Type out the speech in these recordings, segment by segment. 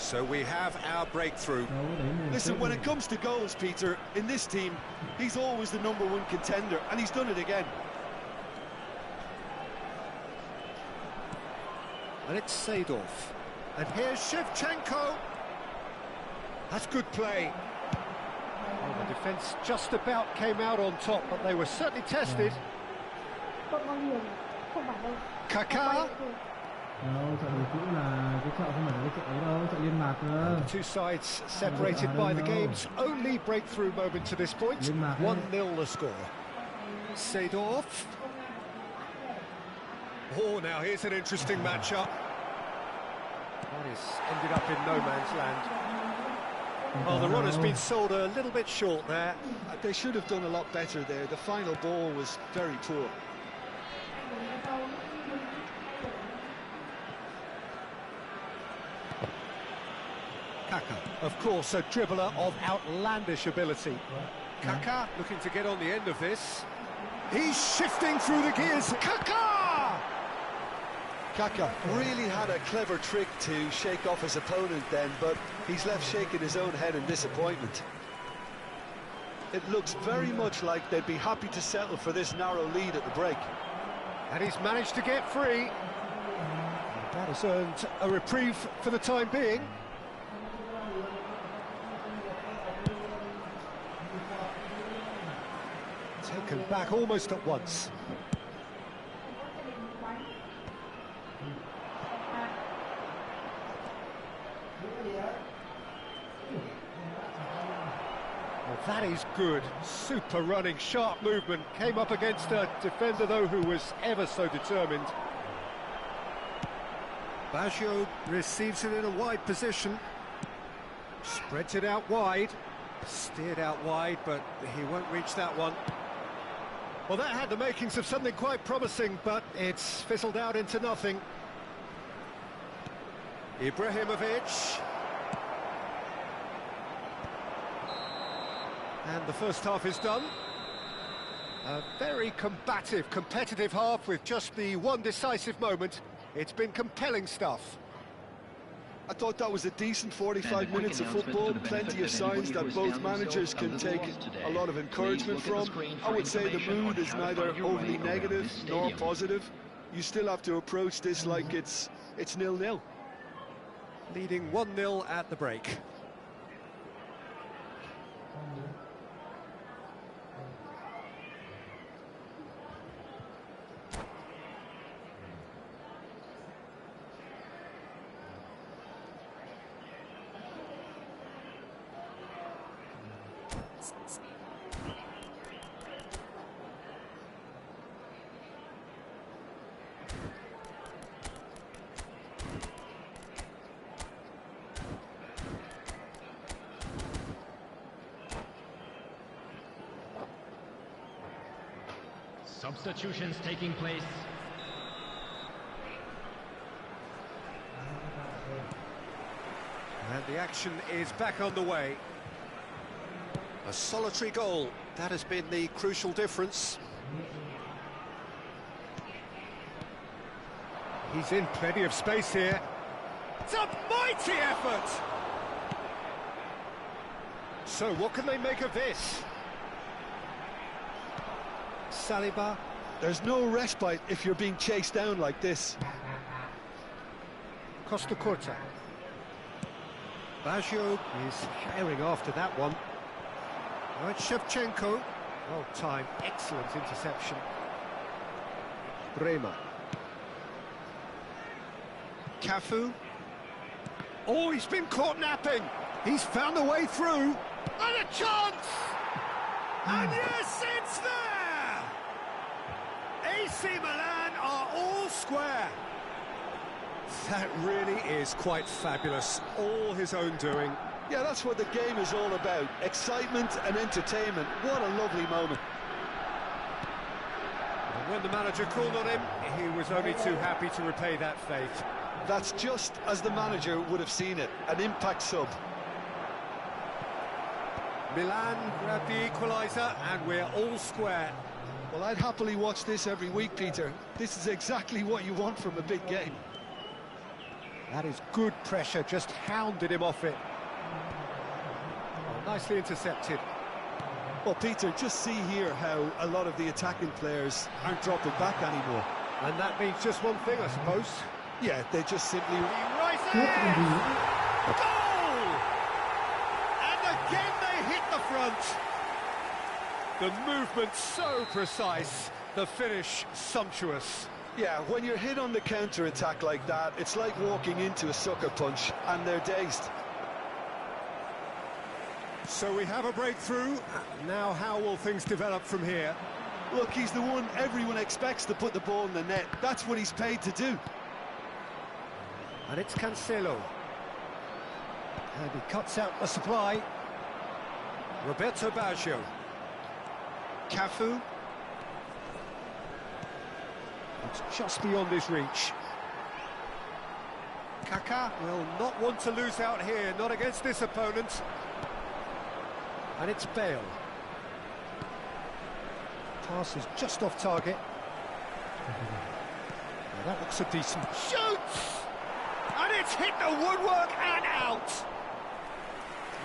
So we have our breakthrough. Listen, when it comes to goals, Peter, in this team, he's always the #1 contender, and he's done it again. And it's Seedorf. And here's Shevchenko. That's good play. Well, the defence just about came out on top, but they were certainly tested. Kaká. The two sides separated by the game's only breakthrough moment to this point. 1-0 the score. Seedorf. Oh, now here's an interesting matchup. That has ended up in no man's land. Oh, the run has been sold a little bit short there. They should have done a lot better there. The final ball was very poor. Kaká. Of course, a dribbler of outlandish ability. Kaká looking to get on the end of this. He's shifting through the gears. Kaká! Kaká really had a clever trick to shake off his opponent then, but he's left shaking his own head in disappointment. It looks very much like they'd be happy to settle for this narrow lead at the break. And he's managed to get free. That has earned a reprieve for the time being. Taken back almost at once. Well, that is good. Super running, sharp movement. Came up against a defender, though, who was ever so determined. Baggio receives it in a wide position. Spreads it out wide. Steered out wide, but he won't reach that one. Well, that had the makings of something quite promising, but it's fizzled out into nothing. Ibrahimovic. And the first half is done. A very combative, competitive half with just the one decisive moment. It's been compelling stuff. I thought that was a decent 45 minutes of football, plenty of signs that both managers can take a lot of encouragement from. I would say the mood is neither overly negative nor positive. You still have to approach this like it's 0-0. Leading 1-0 at the break. Substitutions taking place. And the action is back on the way. A solitary goal, that has been the crucial difference. He's in plenty of space here. It's a mighty effort! So what can they make of this? Saliba. There's no respite if you're being chased down like this. Costa Curta. Baggio is firing after that one. Right, Shevchenko. Well timed, excellent interception. Bremer. Cafu. Oh, he's been caught napping. He's found a way through. And a chance! And yes, it's there! AC Milan are all square. That really is quite fabulous. All his own doing. Yeah, that's what the game is all about. Excitement and entertainment. What a lovely moment. And when the manager called on him, he was only too happy to repay that faith. That's just as the manager would have seen it. An impact sub. Milan grabbed the equaliser and we're all square. Well, I'd happily watch this every week, Peter. This is exactly what you want from a big game. That is good pressure, just hounded him off it. Oh, nicely intercepted. Well, Peter, just see here how a lot of the attacking players aren't dropping back anymore. And that means just one thing, I suppose. Yeah, they just simply... He rises! Goal! And again they hit the front. The movement so precise, the finish sumptuous. Yeah, when you're hit on the counter-attack like that, it's like walking into a sucker punch, and they're dazed. So we have a breakthrough. Now how will things develop from here? Look, he's the one everyone expects to put the ball in the net. That's what he's paid to do. And it's Cancelo. And he cuts out the supply. Roberto Baggio. Cafu. It's just beyond his reach. Kaká will not want to lose out here, not against this opponent. And it's Bale. Pass is just off target. Now that looks a decent... Shoots! And it's hit the woodwork and out.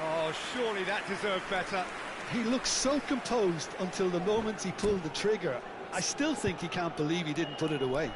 Oh, surely that deserved better. He looks so composed until the moment he pulled the trigger. I still think he can't believe he didn't put it away.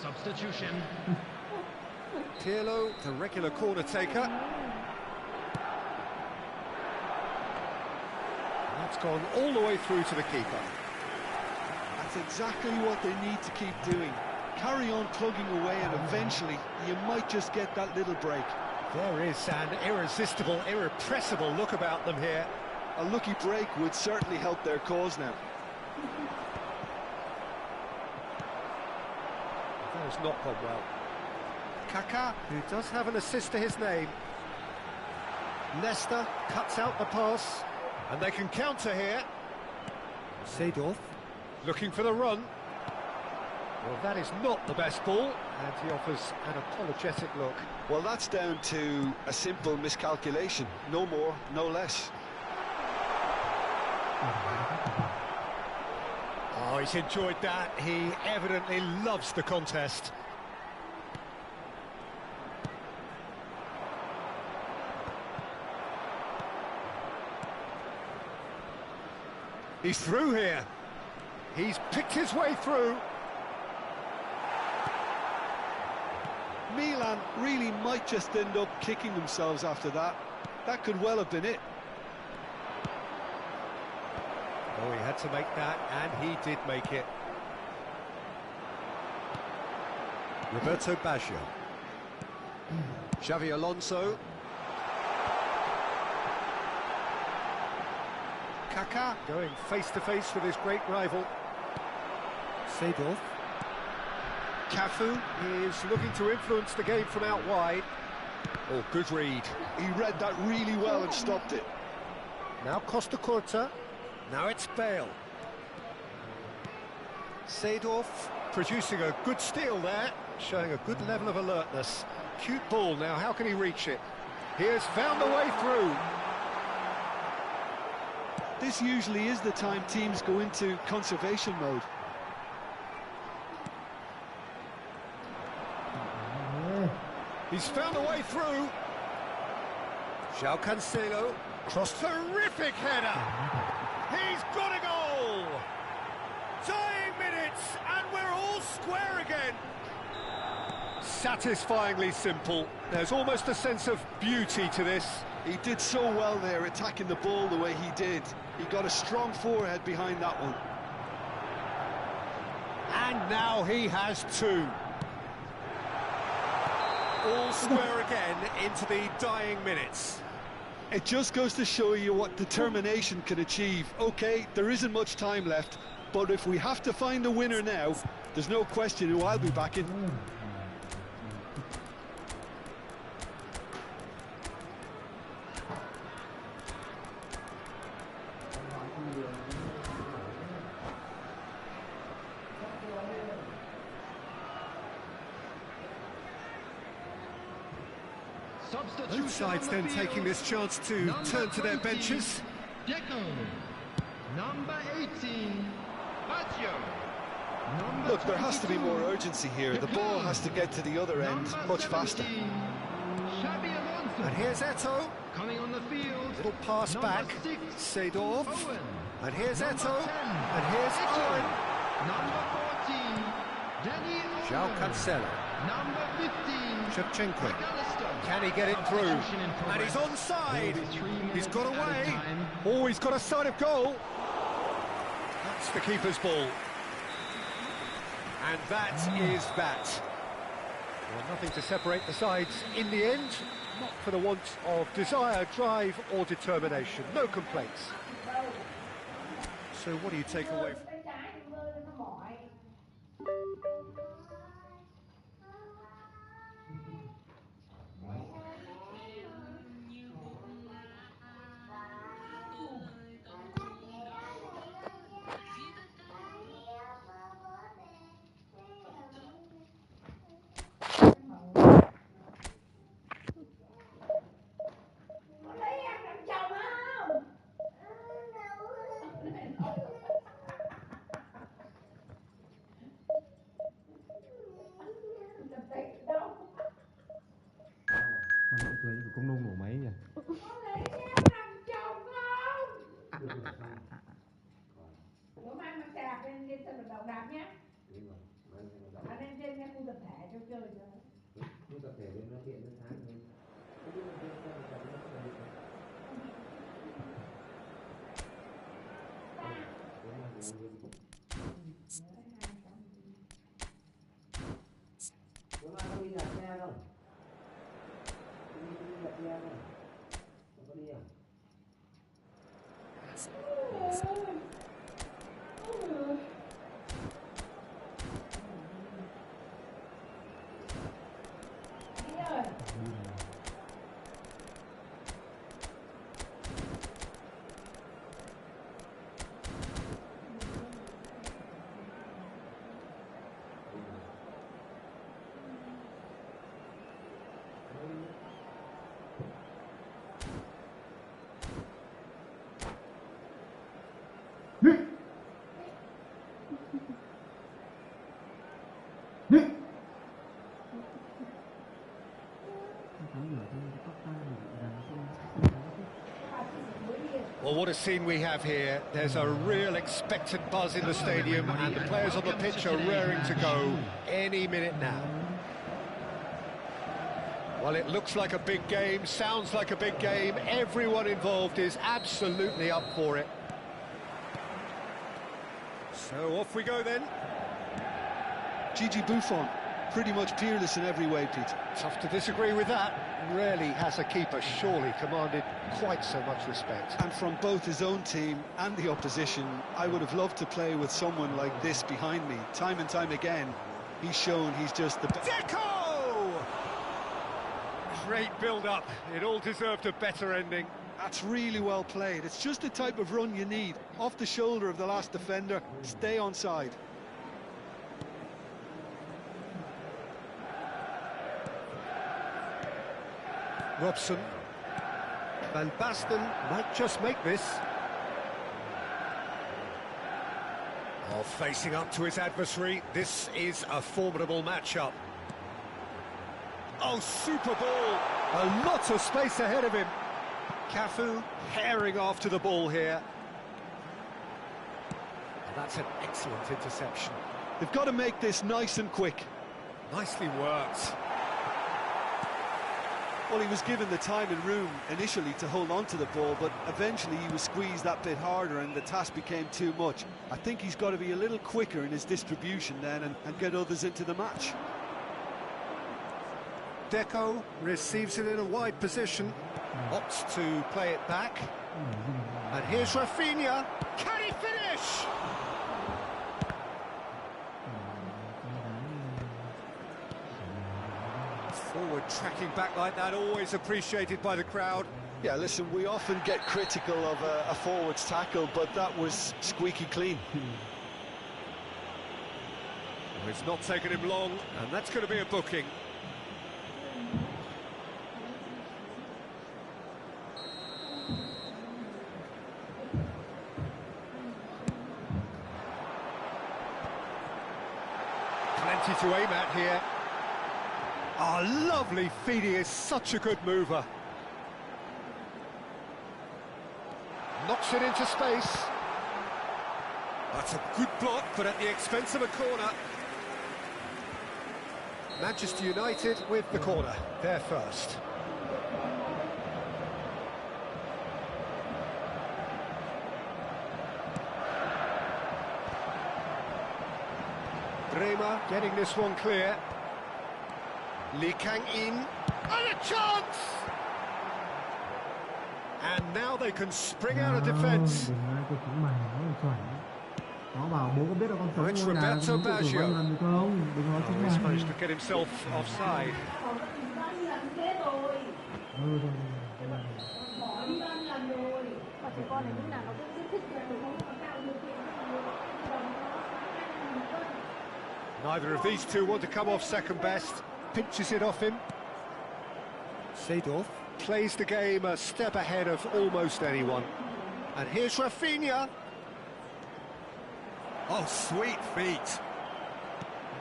Substitution. Pirlo, the regular corner taker. That's gone all the way through to the keeper. That's exactly what they need to keep doing. Carry on plugging away, and eventually you might just get that little break. There is an irresistible, irrepressible look about them here. A lucky break would certainly help their cause now. That has not gone well. Kaká, who does have an assist to his name. Nesta cuts out the pass, and they can counter here. Seedorf looking for the run. Well, that is not the best ball, and he offers an apologetic look. Well, that's down to a simple miscalculation. No more, no less. Oh, he's enjoyed that. He evidently loves the contest. He's through here. He's picked his way through. Milan really might just end up kicking themselves after that. That could well have been it. Oh, he had to make that, and he did make it. Roberto Baggio. Xavi Alonso. Kaká going face-to-face with his great rival. Seedorf. Cafu is looking to influence the game from out wide. Oh, good read. He read that really well and stopped it. Now Costa Curta. Now it's Bale. Seedorf producing a good steal there, showing a good level of alertness. Cute ball, now how can he reach it? He has found the way through. This usually is the time teams go into conservation mode. He's found a way through. João Cancelo, cross, terrific header. He's got a goal. Dying minutes, and we're all square again. Satisfyingly simple. There's almost a sense of beauty to this. He did so well there, attacking the ball the way he did. He got a strong forehead behind that one. And now he has two. All square again into the dying minutes. It just goes to show you what determination can achieve. Okay, there isn't much time left, but if we have to find a winner now, there's no question who I'll be backing. Both sides then taking this chance to turn to their benches. Deco. Number 18, Baggio. Look, there has to be more urgency here. The ball has to get to the other end much faster. And here's Eto'o. Coming on the field. Little pass back. Seedorf. Owen. And here's Number Eto'o. 10, And here's Owen. Number 14, Danny João Owen. Cancelo. Number 15, Shevchenko. McAllister. Can he get it through? Substitution in And he's progress. onside. Maybe 3 minutes He's got at a away. time. Oh, he's got a side of goal. That's the keeper's ball. And that is that. Well, nothing to separate the sides in the end. Not for the want of desire, drive or determination. No complaints. So what do you take away from... Cười con nung ngủ mấy nhỉ? Bữa mai mang xe đạp lên sân vận động đạp nhé. Anh lên trên cái khu tập thể cho chơi cho. Khu tập thể bên nó tiện nó sáng hơn. Bữa mai có đi đạp xe không? Đi đạp xe không? Không có đi à? Well, what a scene we have here. There's a real expectant buzz in the stadium and the players on the pitch are raring to go any minute now. Well, it looks like a big game, sounds like a big game. Everyone involved is absolutely up for it. So off we go then. Gigi Buffon, pretty much peerless in every way, Pete. Tough to disagree with that. Rarely has a keeper surely commanded quite so much respect. And from both his own team and the opposition, I would have loved to play with someone like this behind me. Time and time again, he's shown he's just the best. Deco! Great build-up. It all deserved a better ending. That's really well played. It's just the type of run you need. Off the shoulder of the last defender, stay onside. Robson. Van Basten might just make this. Oh, facing up to his adversary, this is a formidable matchup. Oh, super ball! A lot of space ahead of him. Cafu herring after the ball here. And that's an excellent interception. They've got to make this nice and quick. Nicely worked. Well, he was given the time and room initially to hold on to the ball, but eventually he was squeezed that bit harder and the task became too much. I think he's got to be a little quicker in his distribution then and get others into the match. Deco receives it in a wide position, opts to play it back. And here's Rafinha. Can he finish? Good tracking back like that, always appreciated by the crowd. Yeah, listen, we often get critical of a forward's tackle, but that was squeaky clean. Well, it's not taken him long, and that's going to be a booking. Plenty to aim at here. Oh, lovely feed, he is such a good mover. Knocks it into space. That's a good block, but at the expense of a corner. Manchester United with the corner, they're first. Bremer getting this one clear. Lee Kang-in, and a chance! And now they can spring out of defence. It's Roberto Baggio. Oh, he's managed to get himself offside. Neither of these two want to come off second best. Pinches it off him. Seedorf plays the game a step ahead of almost anyone. And here's Rafinha. Oh, sweet feet.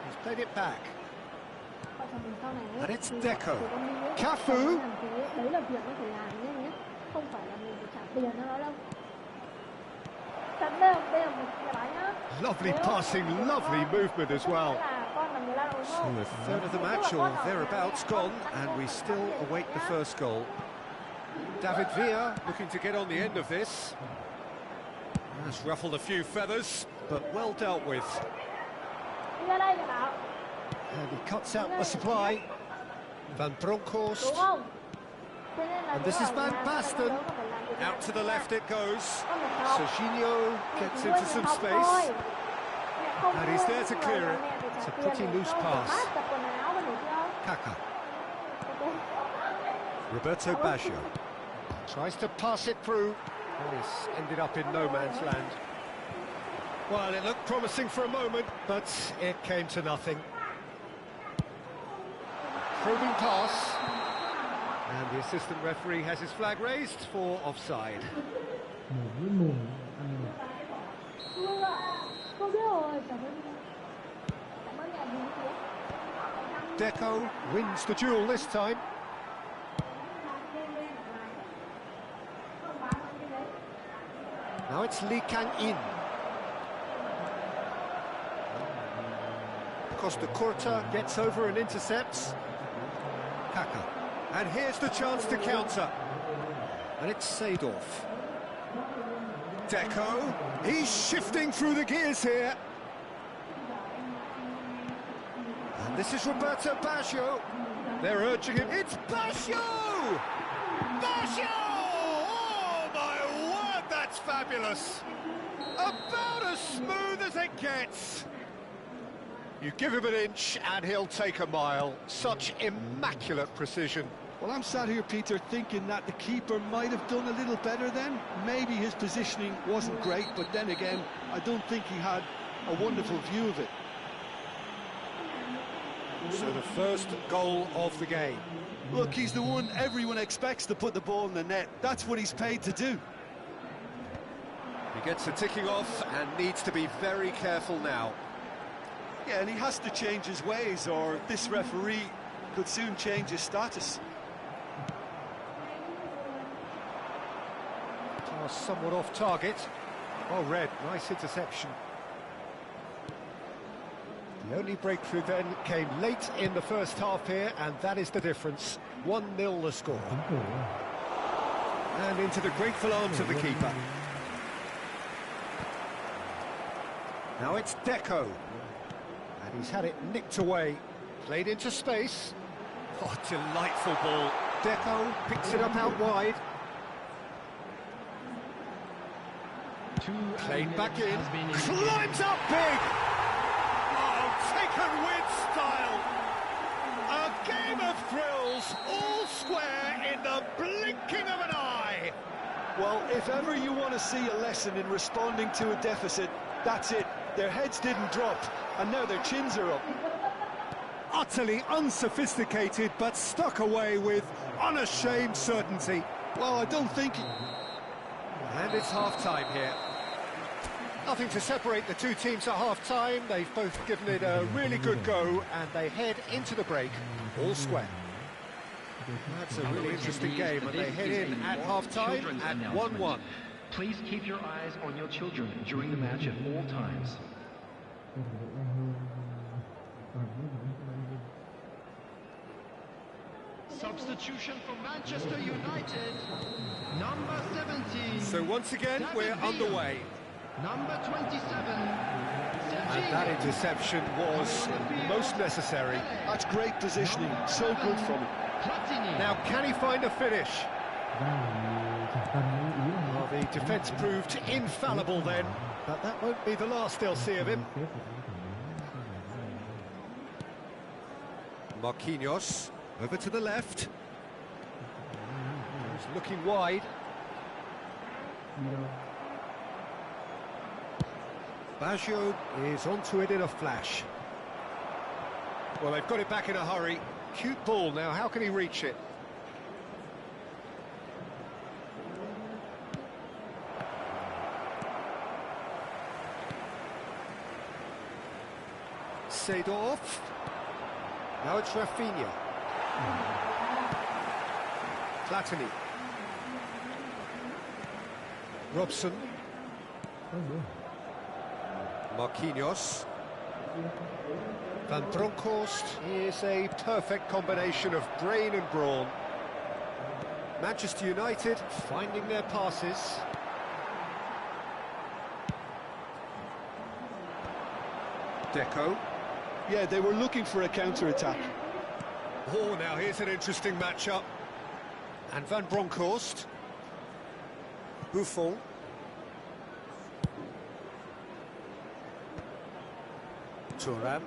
He's played it back. And it's Deco. Cafu. Lovely passing, lovely movement as well. So a third of the match or thereabouts gone, and we still await the first goal. David Villa looking to get on the end of this. Has ruffled a few feathers, but well dealt with. And he cuts out the supply. Van Bronckhorst. And this is Van Basten. Out to the left it goes. Serginho gets into some space. And he's there to clear it. It's a pretty loose pass. Kaka. Roberto Baggio. Tries to pass it through. And it's ended up in no man's land. Well, it looked promising for a moment, but it came to nothing. Probing pass. And the assistant referee has his flag raised for offside. Deco wins the duel this time. Now it's Lee Kang-in. Costa Curta gets over and intercepts. Kaka. And here's the chance to counter. And it's Seedorf. Deco. He's shifting through the gears here. And this is Roberto Baggio. They're urging him. It's Baggio! Baggio! Oh, my word, that's fabulous. About as smooth as it gets. You give him an inch and he'll take a mile. Such immaculate precision. Well, I'm sat here, Peter, thinking that the keeper might have done a little better then. Maybe his positioning wasn't great, but then again, I don't think he had a wonderful view of it. So the first goal of the game. Look, he's the one everyone expects to put the ball in the net. That's what he's paid to do. He gets a ticking off and needs to be very careful now. Yeah, and he has to change his ways, or this referee could soon change his status. Somewhat off target. Well read, nice interception. The only breakthrough then came late in the first half here, and that is the difference. 1-0 the score. And into the grateful arms of the keeper. Now it's Deco. And he's had it nicked away. Played into space. Oh, delightful ball. Deco picks it up out wide. Played back in. Climbs up big. Oh, taken with style. A game of thrills. goals, all square in the blinking of an eye. Well, if ever you want to see a lesson in responding to a deficit, that's it. Their heads didn't drop, and now their chins are up. Utterly unsophisticated, but stuck away with unashamed certainty. Well, I don't think... And it's half-time here. Nothing to separate the two teams at half-time. They've both given it a really good go, and they head into the break all square. That's a really interesting game, and they head in at half-time at 1-1. Please keep your eyes on your children during the match at all times. Substitution for Manchester United. Number 17. So once again, we're underway. Number 27. And that interception was most necessary. That's great positioning, so good from him. Platini. Now, can he find a finish? Well, the defence proved infallible then, but that won't be the last they'll see of him. Marquinhos, over to the left. He's looking wide. Baggio is onto it in a flash. Well, they've got it back in a hurry. Cute ball now, how can he reach it? Seedorf. Now it's Rafinha. Platini. Robson. Marquinhos. Van Bronckhorst is a perfect combination of brain and brawn. Manchester United finding their passes. Deco. Yeah, they were looking for a counter-attack. Oh, now here's an interesting matchup. And Van Bronckhorst. Buffon. Thuram.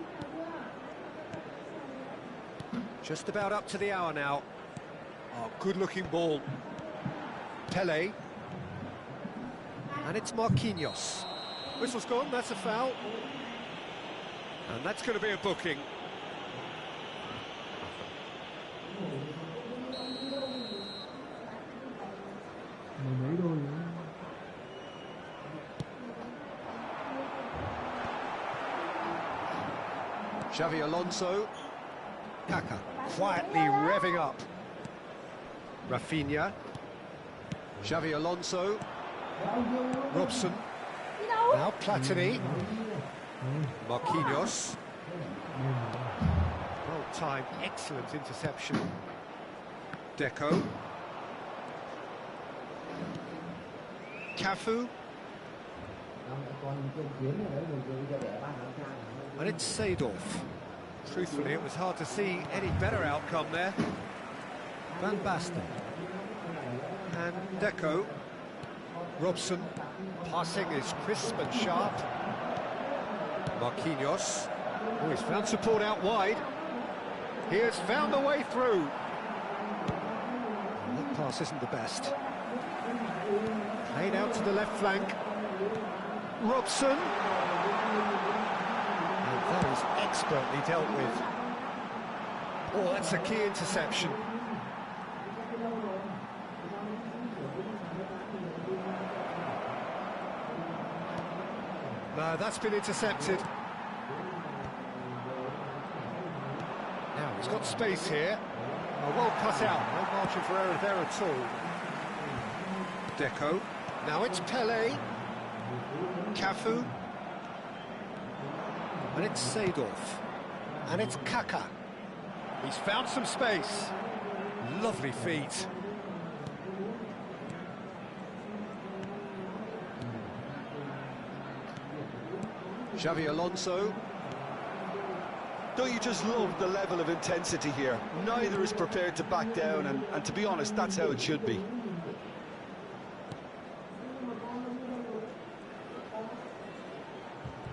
Just about up to the hour now. Oh, good-looking ball. Pele. And it's Marquinhos. Whistle's gone, that's a foul. And that's going to be a booking. Xavi Alonso. Kaka quietly revving up. Rafinha. Xavi Alonso. Robson. Now Platini. Marquinhos. Well timed, excellent interception. Deco. Cafu. And it's Seedorf. Truthfully, it was hard to see any better outcome there. Van Basten. And Deco. Robson. Passing is crisp and sharp. Marquinhos. Oh, he's found support out wide. He has found the way through. And that pass isn't the best. Played out to the left flank. Robson. And that is expertly dealt with. Oh, that's a key interception. No, that's been intercepted. Now, he's got space here. Oh, well cut out, no margin for error there at all. Deco. Now it's Pele. Cafu. And it's Seedorf. And it's Kaka. He's found some space. Lovely feet. Xavi Alonso. Don't you just love the level of intensity here? Neither is prepared to back down, and to be honest, that's how it should be.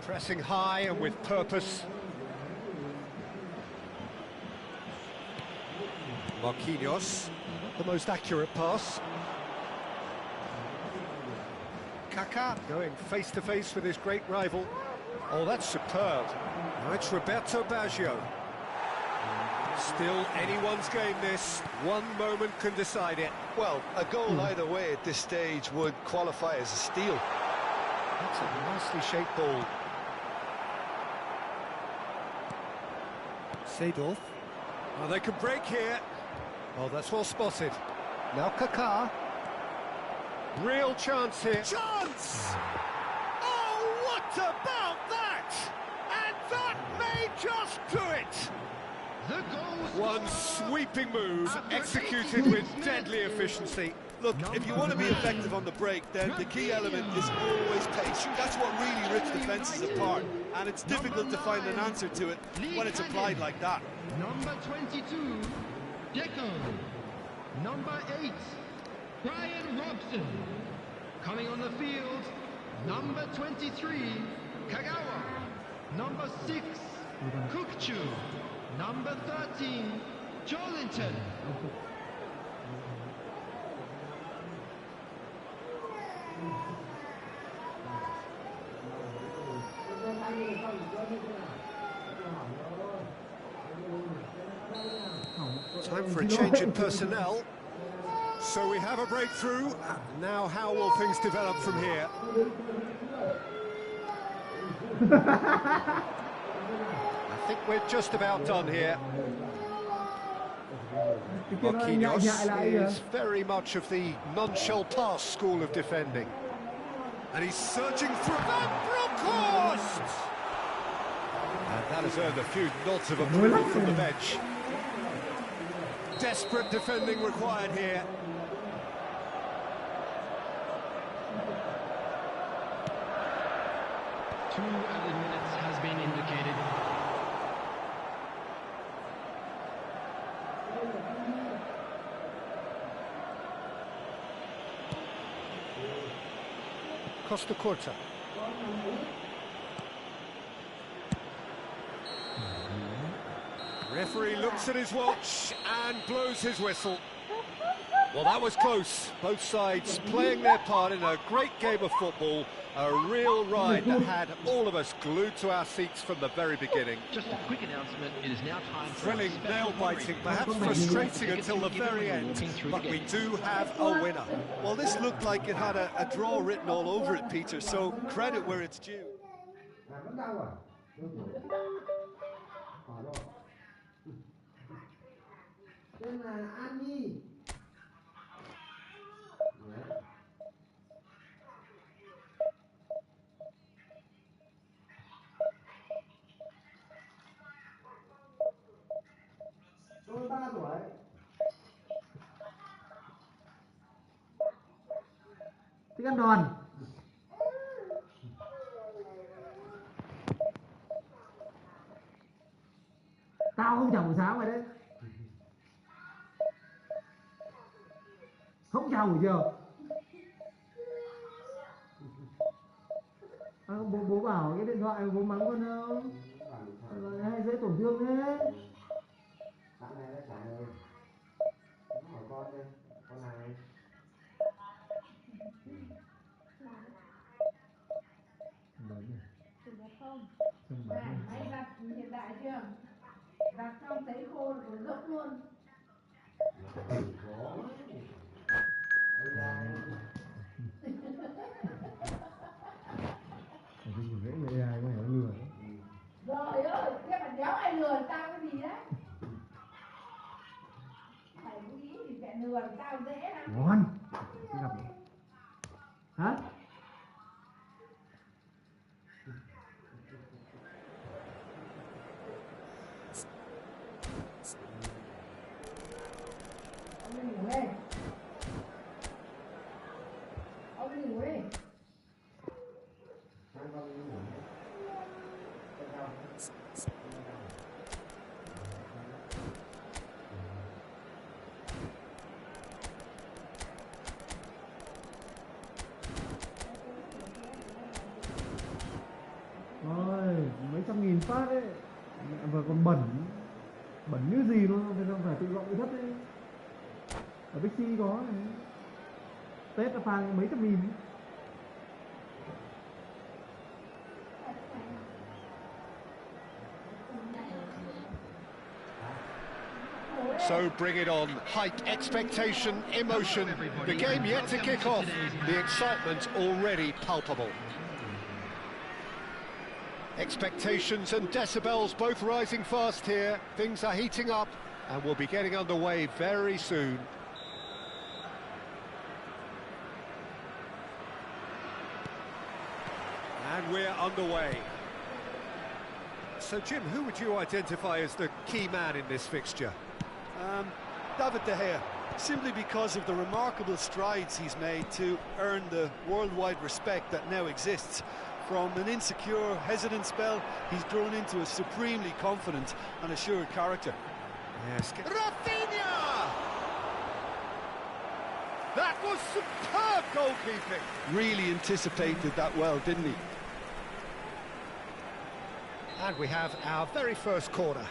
Pressing high and with purpose. Marquinhos, the most accurate pass. Kaká going face to face with his great rival. Oh, that's superb. Now it's Roberto Baggio. Still anyone's game this. One moment can decide it. Well, a goal either way at this stage would qualify as a steal. That's a nicely shaped ball. Seedorf. Oh, they can break here. Oh, that's well spotted. Now Kaká. Real chance here. Chance! Oh, what about that? And that may just do it. The goal One sweeping move, executed with deadly efficiency. Look, if you want to be effective on the break, then the key element is always pace. That's what really rips defences apart, and it's difficult to find an answer to it when it's applied like that. Number 22, Deco. Number 8, Brian Robson. Coming on the field, number 23, Kagawa. Number 6, Kukchu. Number 13, Jolinton. Time for a change in personnel. So we have a breakthrough. Now how will things develop from here? I think we're just about done here. Marquinhos is very much of the non-shell pass school of defending. And he's searching through Van Bronckhorst! And that has earned a few nods of approval from the bench. Desperate defending required here. Two added minutes has been indicated. Costa Curta. Referee looks at his watch and blows his whistle. Well, that was close. Both sides playing their part in a great game of football. A real ride that had all of us glued to our seats from the very beginning. Just a quick announcement, it is now time for Thrilling, nail-biting, perhaps frustrating until the very end, but we do have a winner. Well, this looked like it had a draw written all over it, Peter, so credit where it's due. Vẫn đau à? Khỏi rồi. Tên là An Nhi. Tôi 3 tuổi. Thích ăn đòn. Tao không chào buổi sáng mày đấy. Không chào buổi chiều. Bố bảo cái điện thoại bố mắng con không? Hay dễ tổn thương thế. Bạn này đã trả lời. Nó hỏi con đây, con này. Máy đặt hiện đại chưa? Đặt xong thấy khô rồi gấp luôn. Trời ơi, thế mà đéo ai lừa tao cái gì đấy? Mày nghĩ thì sẽ lừa tao dễ lắm. Ngon. Hả? Ông đi ngủ đi. Ông đi ngủ đi. Rồi, mấy trăm nghìn phát đấy. Mẹ vừa còn bẩn. Bẩn như gì luôn, thì không phải tự dọn cái thất đấy. Ở Bixi có này. Tết là phang mấy trăm nghìn. So bring it on. Hype, expectation, emotion. The game yet to kick off. The excitement already palpable. Expectations and decibels both rising fast here. Things are heating up and we'll be getting underway very soon. And we're underway. So, Jim, who would you identify as the key man in this fixture? David De Gea, simply because of the remarkable strides he's made to earn the worldwide respect that now exists. From an insecure, hesitant spell, he's grown into a supremely confident and assured character. Yes. Rafinha! That was superb goalkeeping. Really anticipated that well, didn't he? And we have our very first corner.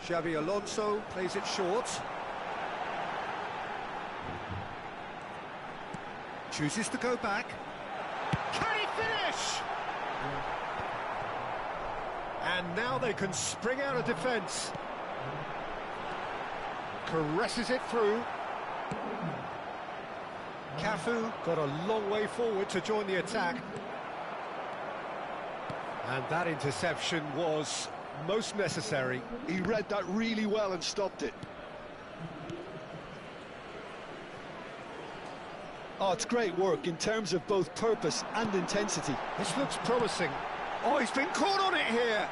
Xabi Alonso plays it short. Chooses to go back. Can he finish? And now they can spring out of defence. Caresses it through. Cafu got a long way forward to join the attack. And that interception was most necessary. He read that really well and stopped it. Oh, it's great work in terms of both purpose and intensity. This looks promising. Oh, he's been caught on it here.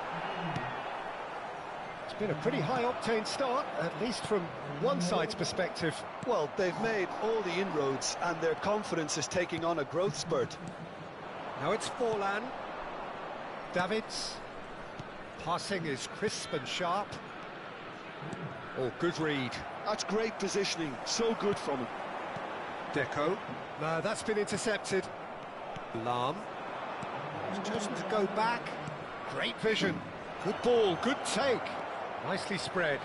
It's been a pretty high-octane start, at least from one side's perspective. Well, they've made all the inroads and their confidence is taking on a growth spurt. Now it's Forlan. Davids. Passing is crisp and sharp. Oh, good read. That's great positioning, so good from him. Deco. No, that's been intercepted. Lahm. He's chosen to go back. Great vision. Good ball, good take. Nicely spread.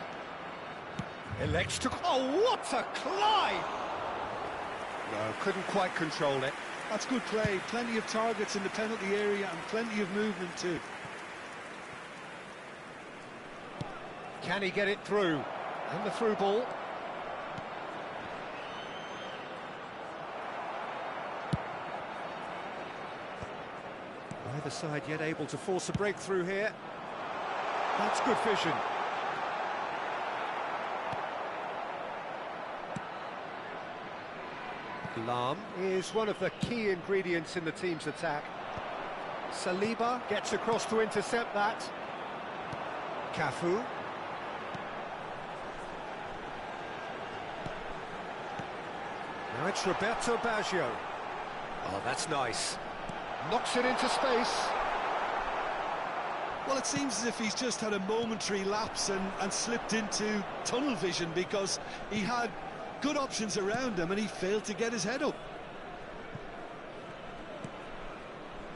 Elects to... Oh, what a climb! No, couldn't quite control it. That's good play. Plenty of targets in the penalty area and plenty of movement too. Can he get it through? And the through ball. Neither side yet able to force a breakthrough here. That's good vision. Lahm is one of the key ingredients in the team's attack. Saliba gets across to intercept that. Cafu. Now it's Roberto Baggio. Oh, that's nice. Knocks it into space. Well, it seems as if he's just had a momentary lapse and slipped into tunnel vision because he had good options around him and he failed to get his head up.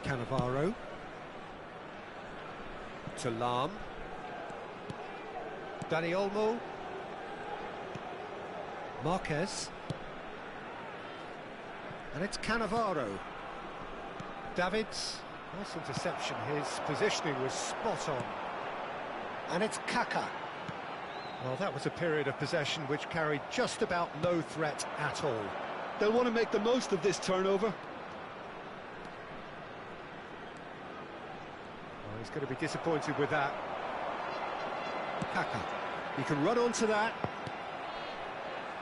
Cannavaro. To Lahm. Dani Olmo. Marquez. And it's Cannavaro. Davids. Nice interception. His positioning was spot on. And it's Kaka. Well, that was a period of possession which carried just about no threat at all. They'll want to make the most of this turnover. Well, he's going to be disappointed with that. Kaka. He can run onto that.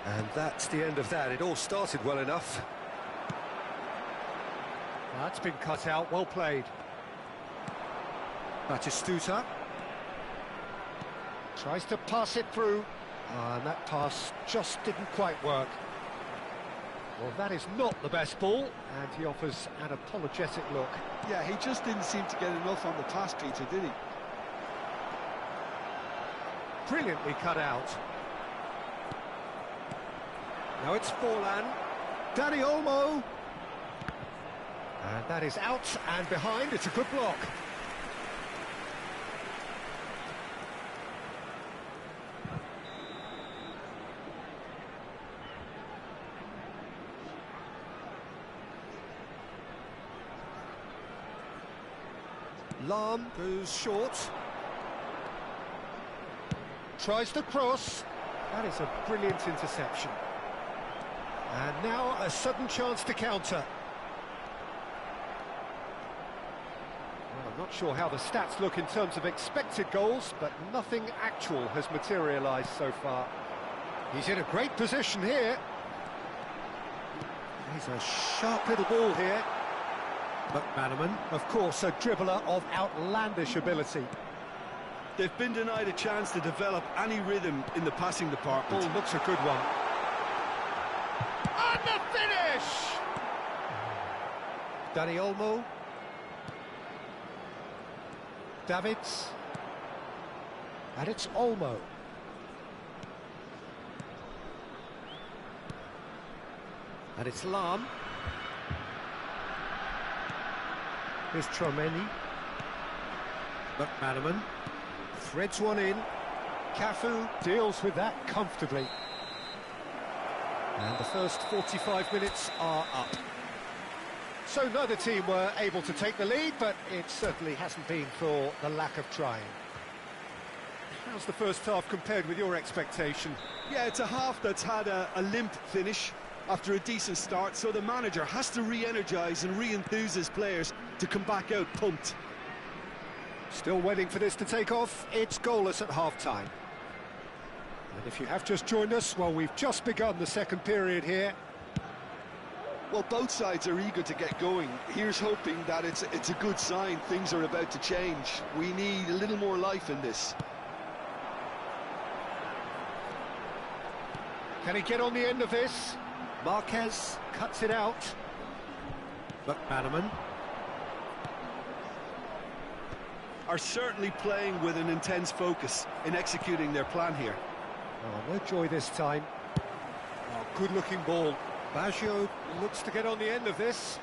And that's the end of that. It all started well enough. That's been cut out, well played. Batistuta. Tries to pass it through. And that pass just didn't quite work. Well, that is not the best ball, and he offers an apologetic look. Yeah, he just didn't seem to get enough on the pass, Peter, did he? Brilliantly cut out. Now it's Forlan. Dani Olmo. And that is out and behind. It's a good block. Lahm goes short. Tries the cross. That is a brilliant interception. And now a sudden chance to counter. Well, I'm not sure how the stats look in terms of expected goals, but nothing actual has materialised so far. He's in a great position here. He's a sharp little ball here. McManaman, of course, a dribbler of outlandish ability. They've been denied a chance to develop any rhythm in the passing department. Ball looks a good one. And the finish! Dani Olmo. Davids. And it's Olmo. And it's Lahm. Here's Tchouaméni. McManaman threads one in. Cafu deals with that comfortably. And the first 45 minutes are up. So neither team were able to take the lead, but it certainly hasn't been for the lack of trying. How's the first half compared with your expectation? Yeah, it's a half that's had a limp finish after a decent start, so the manager has to re-energise and re-enthuse his players to come back out pumped. Still waiting for this to take off. It's goalless at half-time. And if you have just joined us, well, we've just begun the second period here. Well, both sides are eager to get going. Here's hoping that it's a good sign. Things are about to change. We need a little more life in this. Can he get on the end of this? Marquez cuts it out. McManaman. Are certainly playing with an intense focus in executing their plan here. Oh, no joy this time. Oh, good-looking ball. Baggio looks to get on the end of this.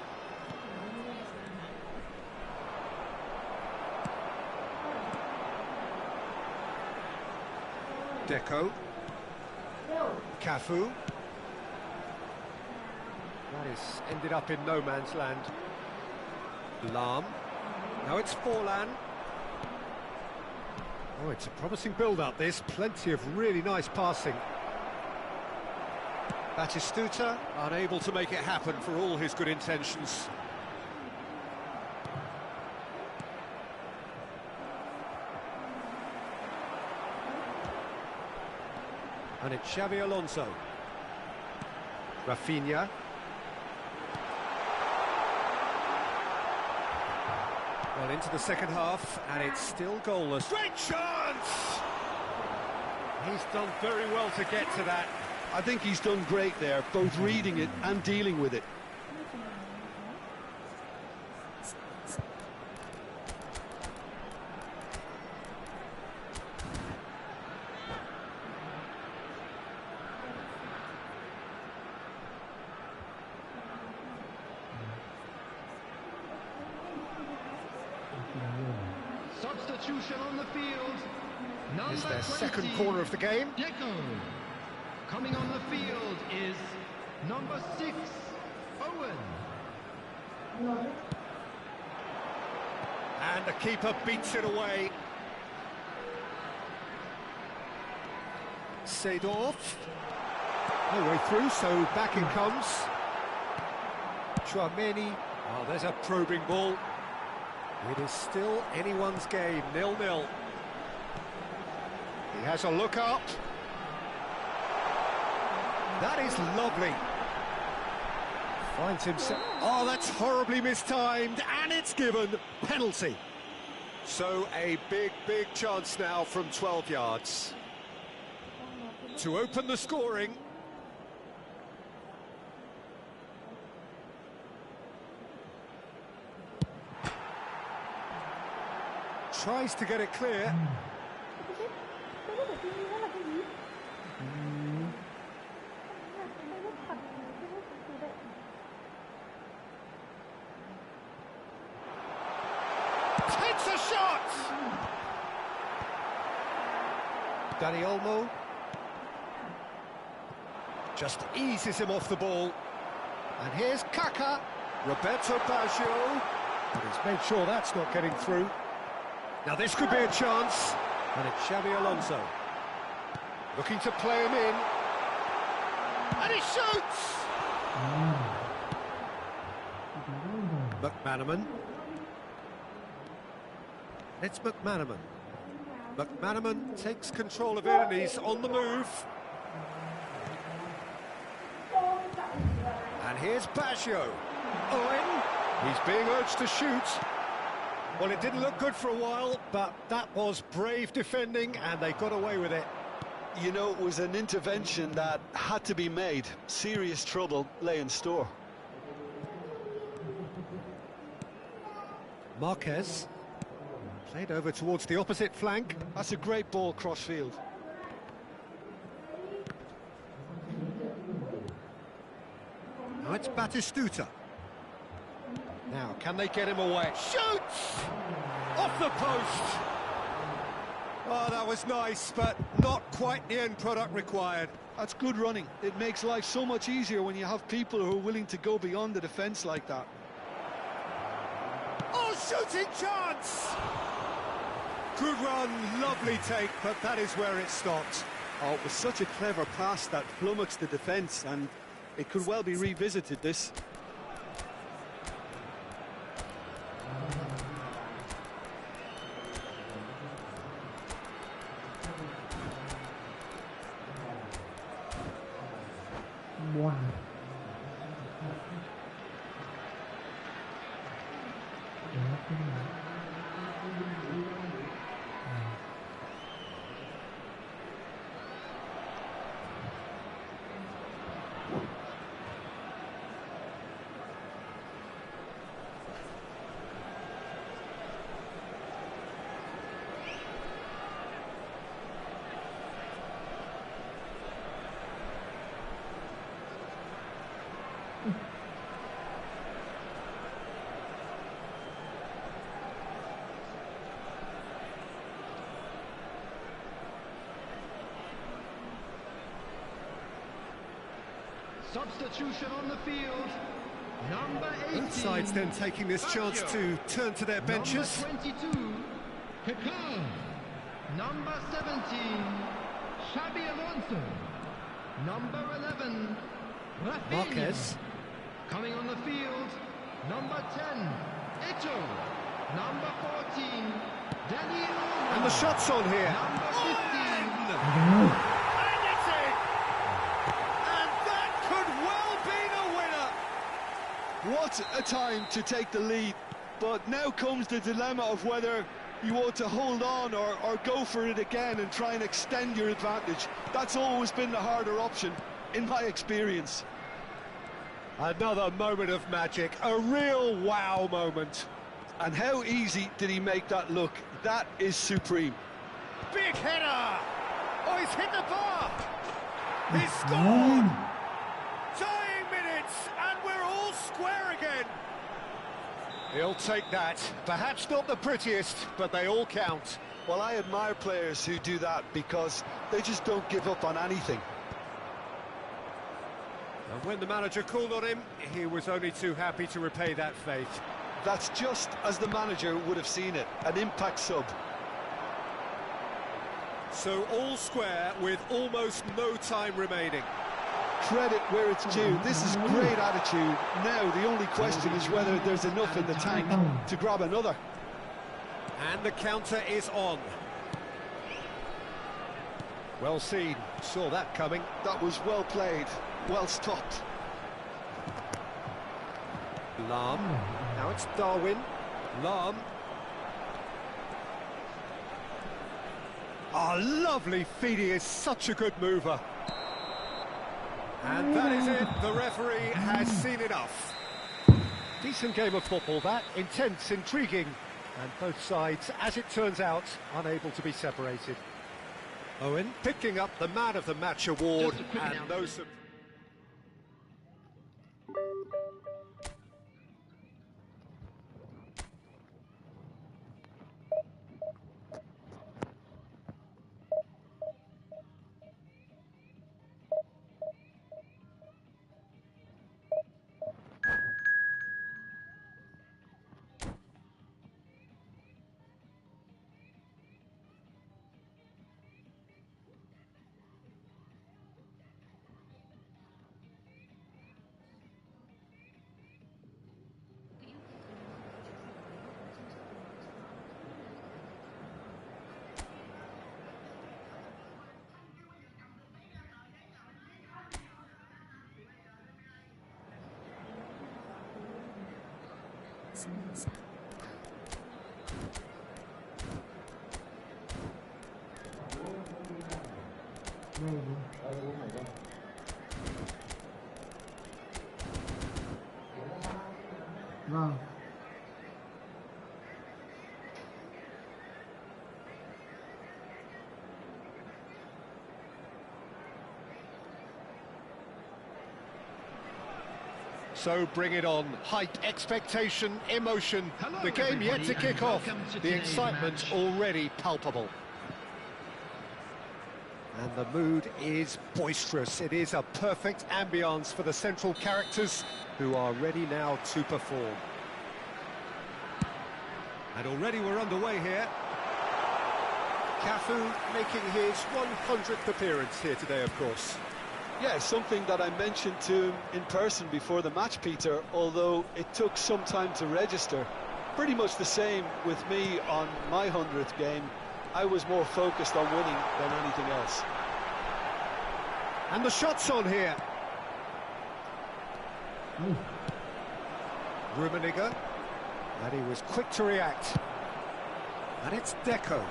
Deco. Cafu. That is ended up in no man's land. Lahm. Now it's Forlan. Oh, it's a promising build-up, this. Plenty of really nice passing. Batistuta, unable to make it happen for all his good intentions. And it's Xabi Alonso. Rafinha. Well, into the second half, and it's still goalless. Great chance! He's done very well to get to that. I think he's done great there, both reading it and dealing with it. Substitution on the field. It's Number their 20, second corner of the game. Deco. Coming on the field is number 6, Owen. And the keeper beats it away. Seedorf. No way through, so back it comes. Tchouaméni. Oh, there's a probing ball. It is still anyone's game, 0-0. He has a look up. That is lovely. Finds himself... Oh, that's horribly mistimed, and it's given. Penalty. So a big, big chance now from 12 yards. To open the scoring. Tries to get it clear. Takes a shot! Dani Olmo. Just eases him off the ball. And here's Kaka. Roberto Baggio. But he's made sure that's not getting through. Now this could be a chance, and it's Xabi Alonso. Looking to play him in. And he shoots! McManaman. It's McManaman. McManaman takes control of it and he's on the move. And here's Baggio. Owen. He's being urged to shoot. Well, it didn't look good for a while, but that was brave defending and they got away with it. You know, it was an intervention that had to be made. Serious trouble lay in store. Marquez. Played over towards the opposite flank. That's a great ball cross-field. Now it's Batistuta. Now, can they get him away? Shoots! Off the post! Oh, that was nice, but not quite the end product required. That's good running. It makes life so much easier when you have people who are willing to go beyond the defence like that. Oh, shooting chance! Good run, lovely take, but that is where it stopped. Oh, it was such a clever pass that flummoxed the defence, and it could well be revisited, this. Wow. Substitution on the field. Number 18. Both sides then taking this chance to turn to their benches. Number 22, Kaká. Number 17, Xabi Alonso. Number 11, Rafinha. Marquez. Coming on the field, number 10, Eto'o. Number 14, Daniel. And the shot's on here. Number 15. And it's in! And that could well be the winner! What a time to take the lead. But now comes the dilemma of whether you ought to hold on or go for it again and try and extend your advantage. That's always been the harder option, in my experience. Another moment of magic, a real wow moment. And how easy did he make that look? That is supreme. Big header! Oh, he's hit the bar! He's scored! Dying minutes, and we're all square again. He'll take that. Perhaps not the prettiest, but they all count. Well, I admire players who do that because they just don't give up on anything. And when the manager called on him, he was only too happy to repay that faith. That's just as the manager would have seen it, an impact sub. So all square with almost no time remaining. Credit where it's due. This is great attitude. Now the only question is whether there's enough in the tank to grab another. And the counter is on. Well seen, saw that coming. That was well played, well stopped. Lahm, now it's Darwin. Lahm. Oh, lovely feed, he is such a good mover. And that is it, the referee has seen enough. Decent game of football that, intense, intriguing, and both sides, as it turns out, unable to be separated. Owen picking up the Man of the Match award, and no surprise. Vâng. So bring it on. Hype, expectation, emotion. Hello, The game yet to everybody, kick and off. welcome to The today's excitement match. already palpable. And the mood is boisterous. It is a perfect ambience for the central characters who are ready now to perform. And already we're underway here. Cafu making his 100th appearance here today, of course. Yeah, something that I mentioned to him in person before the match, Peter, although it took some time to register. Pretty much the same with me on my 100th game. I was more focused on winning than anything else. And the shot's on here. Rummenigge. And he was quick to react. And it's Deco.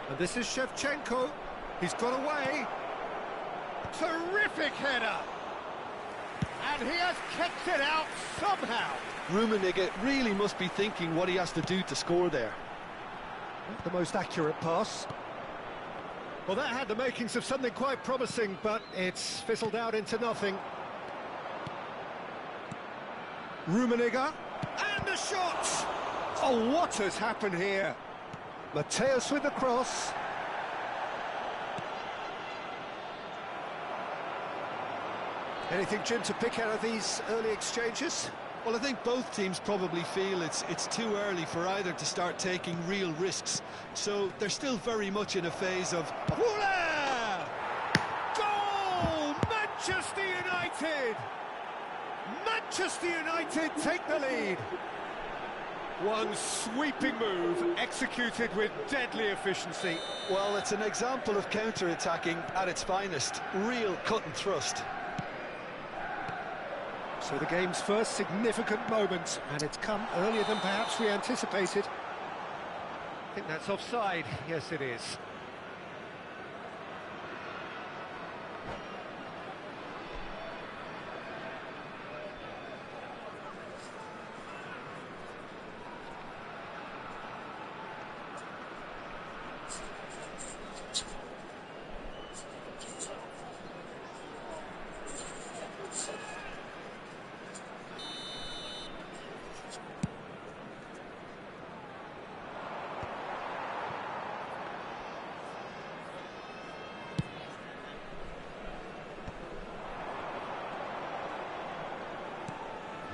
And this is Shevchenko. He's got away. Terrific header. And he has kicked it out somehow. Rummenigge really must be thinking what he has to do to score there. Not the most accurate pass. Well, that had the makings of something quite promising, but it's fizzled out into nothing. Rummenigge. And the shot! Oh, what has happened here? Mateus with the cross. Anything, Jim, to pick out of these early exchanges? Well, I think both teams probably feel it's too early for either to start taking real risks. So they're still very much in a phase of... Voila! Goal! Manchester United! Manchester United take the lead. One sweeping move executed with deadly efficiency. Well, it's an example of counter-attacking at its finest. Real cut and thrust. So the game's first significant moment, and it's come earlier than perhaps we anticipated. I think that's offside. Yes, it is.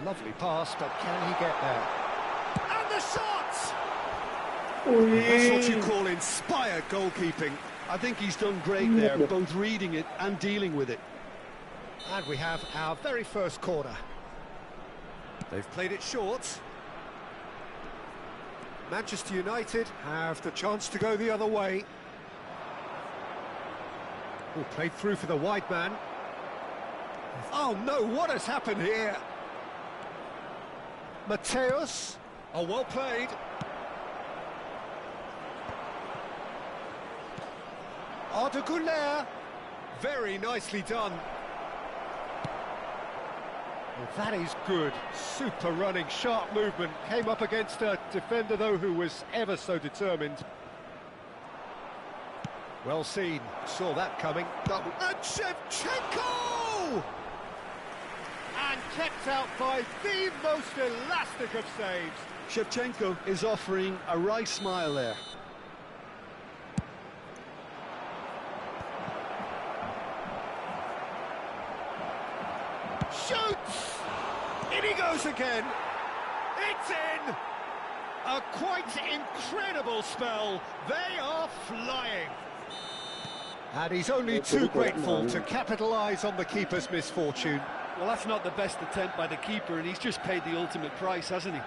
Lovely pass, but can he get there? And the shot! That's what you call inspired goalkeeping. I think he's done great there, both reading it and dealing with it. And we have our very first corner. They've played it short. Manchester United have the chance to go the other way. Oh, played through for the wide man. Oh no, what has happened here? Mateus. Oh, well played. Arda Güler. Very nicely done. Well, that is good. Super running, sharp movement. Came up against a defender, though, who was ever so determined. Well seen. Saw that coming. And Shevchenko! And kept out by the most elastic of saves. Shevchenko is offering a right smile there. Shoots! In he goes again. It's in! A quite incredible spell. They are flying. And he's only too grateful to capitalise on the keeper's misfortune. Well, that's not the best attempt by the keeper, and he's just paid the ultimate price, hasn't he?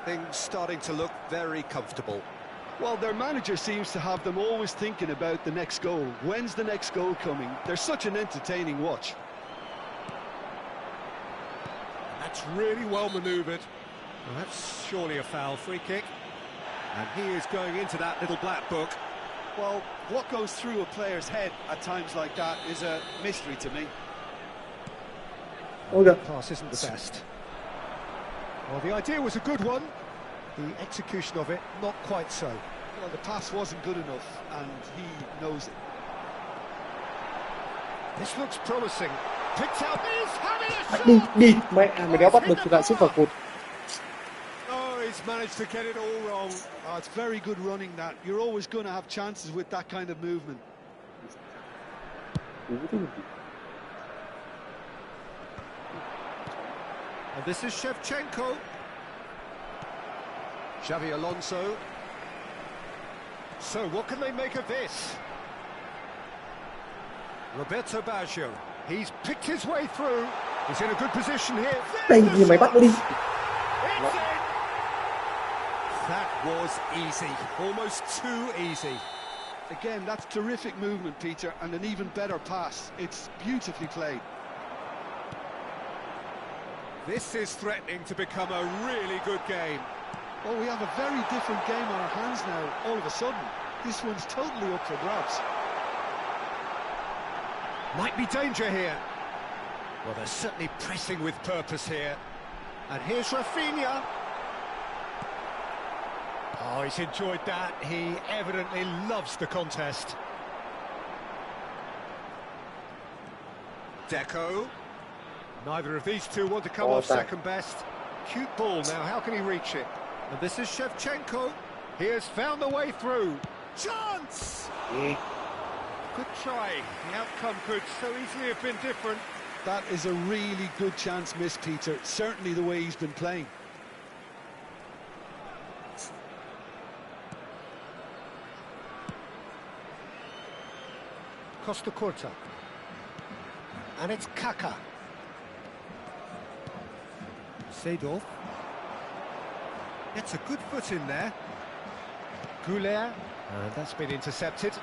Things starting to look very comfortable. Well, their manager seems to have them always thinking about the next goal. When's the next goal coming? They're such an entertaining watch. That's really well manoeuvred. Well, that's surely a foul. Free kick. And he is going into that little black book. Well, what goes through a player's head at times like that is a mystery to me. Ôi kìa. Pass isn't the best. Well, the idea was a good one. The execution of it, not quite so. Well, the pass wasn't good enough, and he knows it. This looks promising. Picked out. He's having a Đi, shot! đi. Mẹ, mày đéo bắt được thì lại sút vào cột. Oh, he's managed to get it all wrong. Oh, it's very good running that. You're always going to have chances with that kind of movement. And this is Shevchenko. Xavi Alonso. So, what can they make of this? Roberto Baggio. He's picked his way through. He's in a good position here. Đây gì mày bắt nó đi. It's in! That was easy. Almost too easy. Again, that's terrific movement, Peter, and an even better pass. It's beautifully played. This is threatening to become a really good game. Well, we have a very different game on our hands now, all of a sudden. This one's totally up for grabs. Might be danger here. Well, they're certainly pressing with purpose here. And here's Rafinha. Oh, he's enjoyed that. He evidently loves the contest. Deco. Neither of these two want to come off second best. Cute ball now, how can he reach it? And this is Shevchenko. He has found the way through. Chance! Good try. The outcome could so easily have been different. That is a really good chance missed, Peter. Certainly the way he's been playing. Costa Curta. And it's Kaka. Seedorf. Gets a good foot in there. Goulet. And that's been intercepted.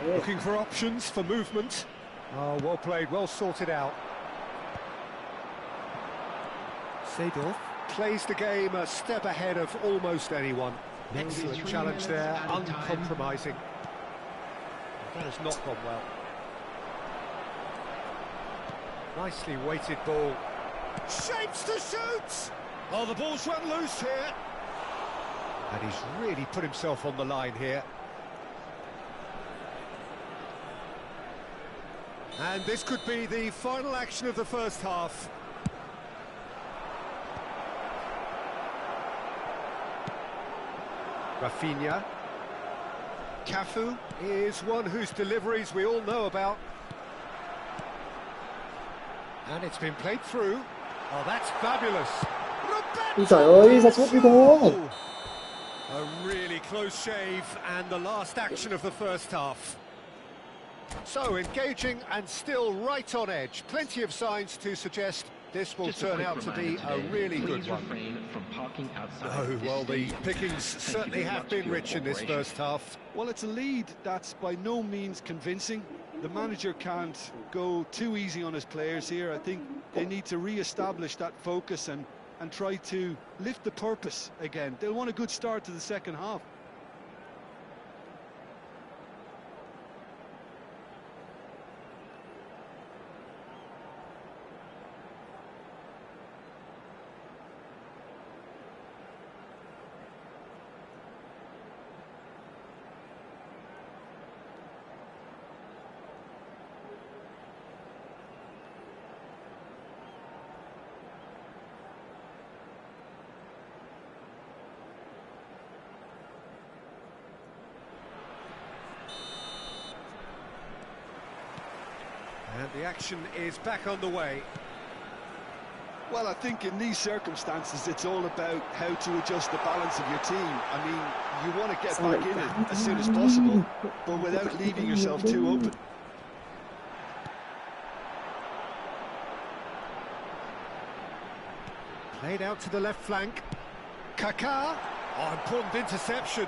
Looking for options for movement. Oh, well played, well sorted out. Seedorf plays the game a step ahead of almost anyone. Excellent challenge there, uncompromising. That has not gone well. Nicely weighted ball. Shapes to shoot! Oh, the ball's run loose here. And he's really put himself on the line here. And this could be the final action of the first half. Rafinha. Cafu is one whose deliveries we all know about. And it's been played through. Oh, that's fabulous. Ôi trời ơi, ra sút đi thôi. A really close shave and the last action of the first half. So engaging and still right on edge. Plenty of signs to suggest this will turn out to be a really good one. Oh, well, the pickings certainly have been rich in this first half. Well, it's a lead that's by no means convincing. The manager can't go too easy on his players here. I think they need to re-establish that focus and try to lift the purpose again. They'll want a good start to the second half. And the action is back on the way. Well, I think in these circumstances, it's all about how to adjust the balance of your team. I mean, you want to get back in it as soon as possible, but without leaving yourself too open. Played out to the left flank. Kaká. Oh, important interception.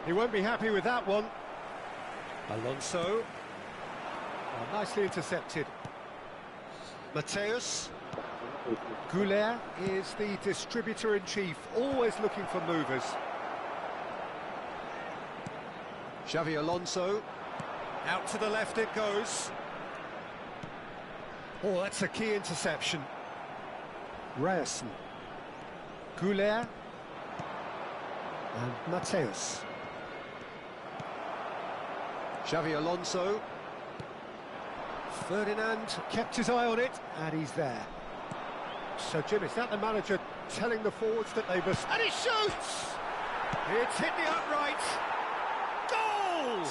He won't be happy with that one. Alonso. Oh, nicely intercepted. Mateus. Goulet is the distributor-in-chief, always looking for movers. Xavi Alonso. Out to the left it goes. Oh, that's a key interception. Ryerson. Goulet. And Mateus. Xavi Alonso. Ferdinand kept his eye on it, and he's there. So, Jim, is that the manager telling the forwards that they must... And he shoots! It's hit the upright. Goal!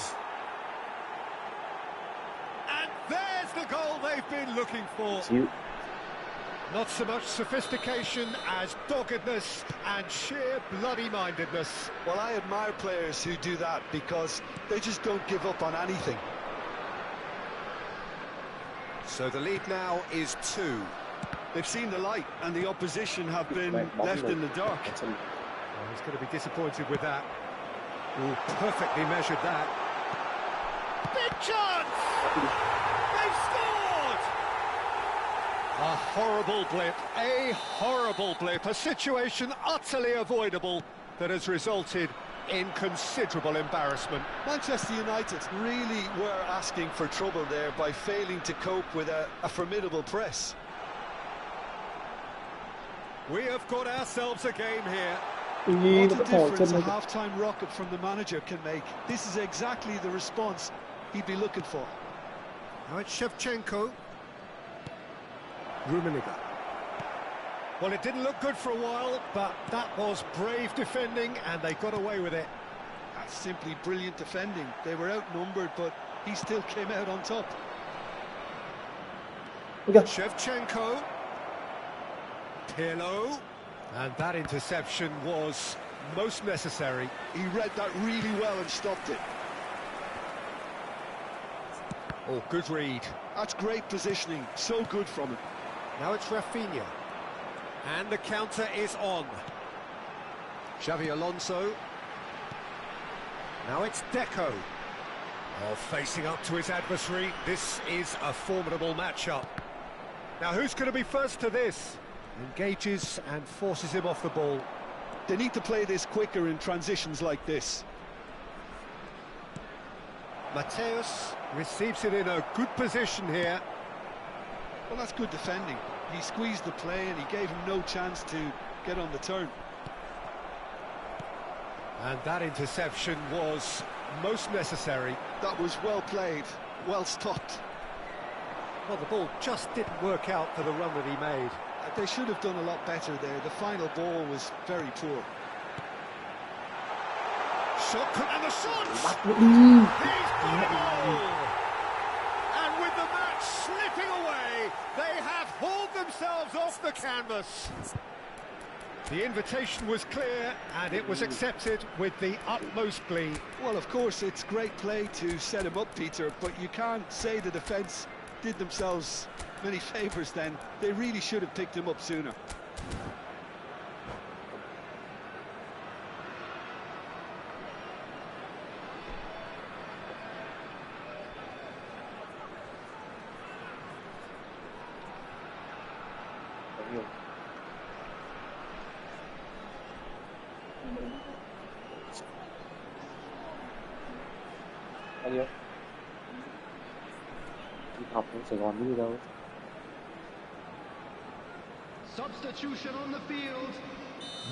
And there's the goal they've been looking for. Not so much sophistication as doggedness and sheer bloody-mindedness. Well, I admire players who do that because they just don't give up on anything. So the lead now is 2. They've seen the light and the opposition have been left in the dark. Well, he's going to be disappointed with that. Ooh, perfectly measured that. Big chance! They've scored! A horrible blip, a situation utterly avoidable that has resulted in considerable embarrassment. Manchester United really were asking for trouble there by failing to cope with a formidable press. We have got ourselves a game here. What a difference a half-time rocket from the manager can make. This is exactly the response he'd be looking for. Now it's Shevchenko. Rummenigge. Well, it didn't look good for a while, but that was brave defending, and they got away with it. That's simply brilliant defending. They were outnumbered, but he still came out on top. Shevchenko. Pirlo. And that interception was most necessary. He read that really well and stopped it. Oh, good read. That's great positioning. So good from him. Now it's Rafinha. And the counter is on. Xavi Alonso. Now it's Deco. Oh, facing up to his adversary. This is a formidable matchup. Now, who's going to be first to this? Engages and forces him off the ball. They need to play this quicker in transitions like this. Mateus receives it in a good position here. Well, that's good defending. He squeezed the play and he gave him no chance to get on the turn. And that interception was most necessary. That was well played, well stopped. Well, the ball just didn't work out for the run that he made. They should have done a lot better there. The final ball was very poor. Shot, and the shot! He's got a goal! And with the match slipping away, they have hauled themselves off the canvas. The invitation was clear, and it was accepted with the utmost glee. Well, of course, it's great play to set him up, Peter, but you can't say the defence did themselves many favours then. They really should have picked him up sooner. Đi học ở Sài Gòn đi đâu. Substitution on the field.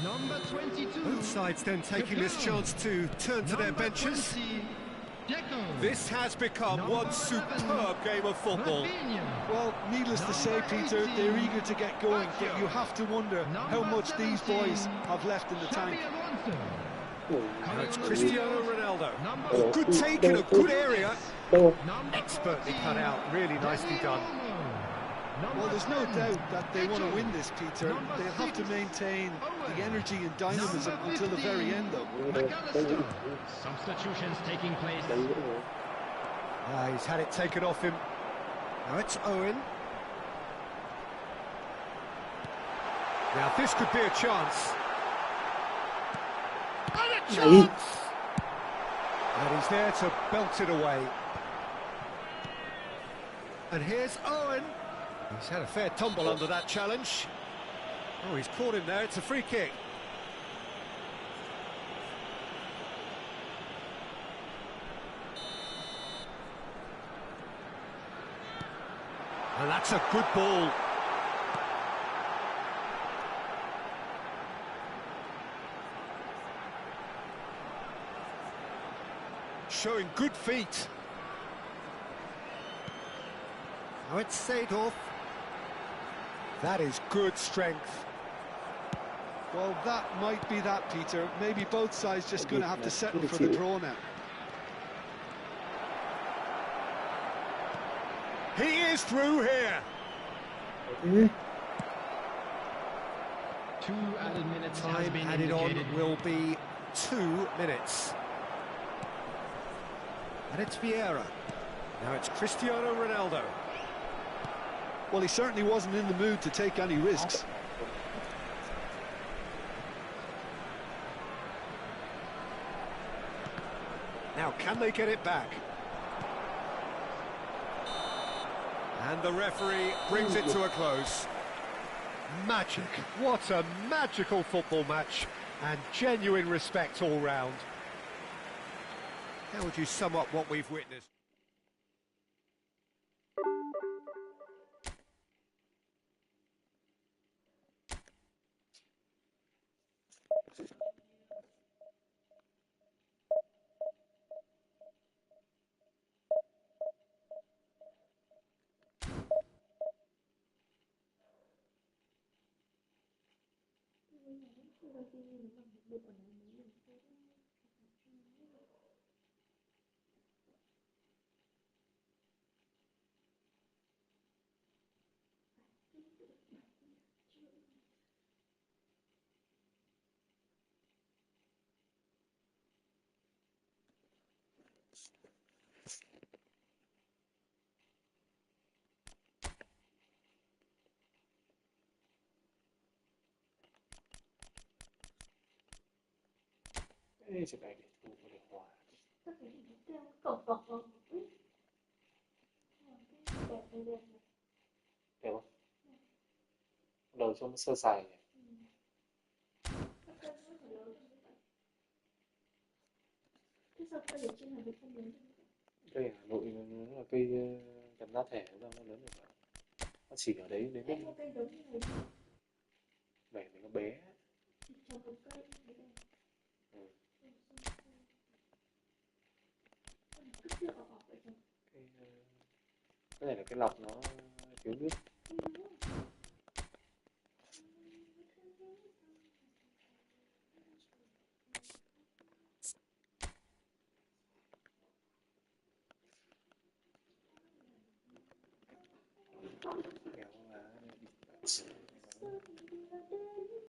Number 22. Both sides then taking this chance to turn to their benches. 20, Deco. This has become one superb game of football. Rafinha. Well, needless to say, Peter, they're eager to get going, but you have to wonder how much these boys have left in the tank. Xabi Alonso. Now it's Cristiano Ronaldo. Oh, good take in a good area. Expertly cut out, really nicely done. Well, there's no doubt that they want to win this, Peter. They'll have to maintain the energy and dynamism until the very end, though. McAllister. Substitutions taking place. He's had it taken off him. Now it's Owen. Now this could be a chance. And a chance! And he's there to belt it away. And here's Owen. He's had a fair tumble under that challenge. Oh, he's caught him there. It's a free kick. And that's a good ball. Showing good feet. Now it's Seedorf. That is good strength. Well, that might be that, Peter. Maybe both sides just going to have to settle for the draw now. He is through here. 2 added minutes has Time been added indicated. on will be 2 minutes. And it's Vieira. Now it's Cristiano Ronaldo. Well, he certainly wasn't in the mood to take any risks. Now, can they get it back? And the referee brings it to a close. Magic. What a magical football match. And genuine respect all round. How would you sum up what we've witnessed? Ê, chụp ảnh để thu vào để hòa. Đẹp không? Đầu cho nó sơ sài nhỉ? Cây ở Hà Nội nó là cây gần lá thẻ nó lớn được rồi. Nó chỉ ở đấy đến bể thì nó bé. Ừ. Cái này là cái lọc nó thiếu nước. Kéo lá